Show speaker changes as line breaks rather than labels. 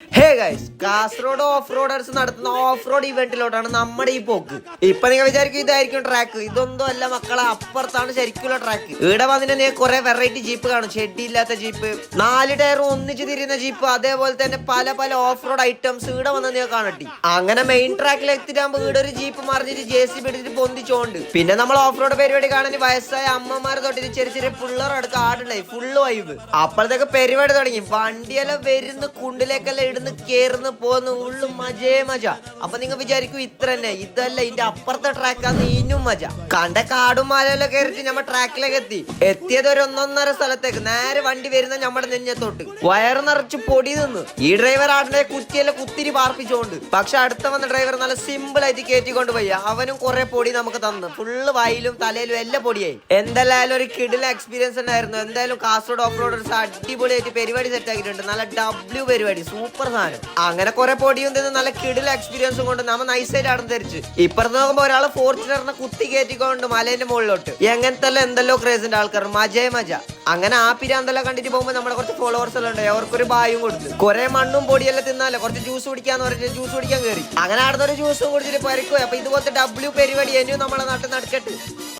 Hey guys, Kasaragod of roaders നടത്തുന്ന off road ഇവന്റിലോട്ടാണ് നമ്മുടെ ഈ പോക്ക്. ഇപ്പൊ നിങ്ങൾ വിചാരിക്കും ഇതായിരിക്കും ട്രാക്ക്. ഇതൊന്നും അല്ല മക്കളെ, അപ്പുറത്താണ് ശരിക്കുള്ള ട്രാക്ക്. ഇവിടെ വന്നിട്ട് നീ കുറെ വെറൈറ്റി ജീപ്പ് കാണും. ഷെഡില്ലാത്ത ജീപ്പ്, 4 ടയർ ഒന്നിച്ച് തിരിയുന്ന ജീപ്പ്, അതേപോലെ തന്നെ പല പല ഓഫ് റോഡ് ഐറ്റംസ് ഇവിടെ വന്ന് നീ കാണട്ടി. അങ്ങനെ മെയിൻ ട്രാക്കിൽ എത്തിട്ടാകുമ്പോ ഇവിടെ ഒരു ജീപ്പ് മറിഞ്ഞിട്ട് JCB എടുത്തിട്ട് പൊന്തിച്ചോണ്ട്. പിന്നെ നമ്മൾ ഓഫ് റോഡ് പരിപാടി കാണാൻ വയസ്സായ അമ്മമാർ തൊട്ടിട്ട് ചെറിയ ചെറിയ പിള്ളേർ അടുത്ത് ആടുണ്ടായി, ഫുള്ള് വൈബ്. അപ്പോഴത്തേക്ക് പരിപാടി തുടങ്ങി. വണ്ടിയെല്ലാം വരുന്ന കുണ്ടിലേക്കെല്ലാം ഇടുന്ന് കേറുന്നു പോന്ന് ഉള്ളു മജേ മജ. അപ്പൊ നിങ്ങൾ വിചാരിക്കും ഇത്ര തന്നെ, ഇതല്ല ഇതിന്റെ അപ്പുറത്തെ ട്രാക്കാന്ന് ഇനിയും മജ. കണ്ട കാടും മലയെല്ലാം കയറിട്ട് നമ്മ ട്രാക്കിലേക്ക് എത്തിയത് ഒരു 1.5 സ്ഥലത്തേക്ക്. നേരെ വണ്ടി വരുന്ന നമ്മുടെ നെഞ്ഞത്തോട്ട് വയറ് നിറച്ച് പൊടി നിന്ന്. ഈ ഡ്രൈവർ ആടിനെ കുറ്റിയെല്ലാം കുത്തിരി പാർപ്പിച്ചോണ്ട്. പക്ഷെ അടുത്ത വന്ന ഡ്രൈവർ നല്ല സിമ്പിൾ ആയിട്ട് കയറ്റിക്കൊണ്ട് പോയി. അവനും കുറെ പൊടി നമുക്ക് തന്നു. ഫുള്ള് വായിലും തലയിലും എല്ലാം പൊടിയായി. എന്തായാലും ഒരു കിടില എക്സ്പീരിയൻസ് ഉണ്ടായിരുന്നു. എന്തായാലും കാസർഗോഡ് ഓഫ് റോഡേഴ്സ് അടിപൊളിയായിട്ട് പരിപാടി സെറ്റ് ആക്കിയിട്ടുണ്ട്. നല്ല W പരിപാടി, സൂപ്പർ സാധനം. അങ്ങനെ കുറെ പൊടിയും തിന്ന് നല്ല കിടില എക്സ്പീരിയൻസും കൊണ്ട് നമ്മ നൈസായിട്ട് ആടും ധരിച്ച്. ഇപ്പുറത്ത് നോക്കുമ്പോ ഒരാള് ഫോർച്യൂണറിനെ കുത്തി കയറ്റിക്കൊണ്ട് മലേന്റെ മുകളിലോട്ട്. എങ്ങനത്തെ എന്തല്ലോ ക്രേസിന്റെ ആൾക്കാർ, മജേ മജ. അങ്ങനെ ആ പിരാന്തെല്ലാം കണ്ടിട്ട് പോകുമ്പോ നമ്മുടെ കുറച്ച് ഫോളോവേഴ്സ് എല്ലാം ഉണ്ട്. അവർക്കൊരു ബായും കൊടുത്തു. കുറെ മണ്ണും പൊടിയെല്ലാം തിന്നാലോ, കുറച്ച് ജ്യൂസ് കുടിക്കാന്ന് പറഞ്ഞിട്ട് ജ്യൂസ് കുടിക്കാൻ കയറി. അങ്ങനെ ആടുന്നൊരു ജ്യൂസും കുടിച്ചിട്ട് പരിക്കും. അപ്പൊ ഇതുപോലത്തെ W പരിപാടി ഇനിയും നമ്മളെ നാട്ടിൽ നടക്കട്ടെ.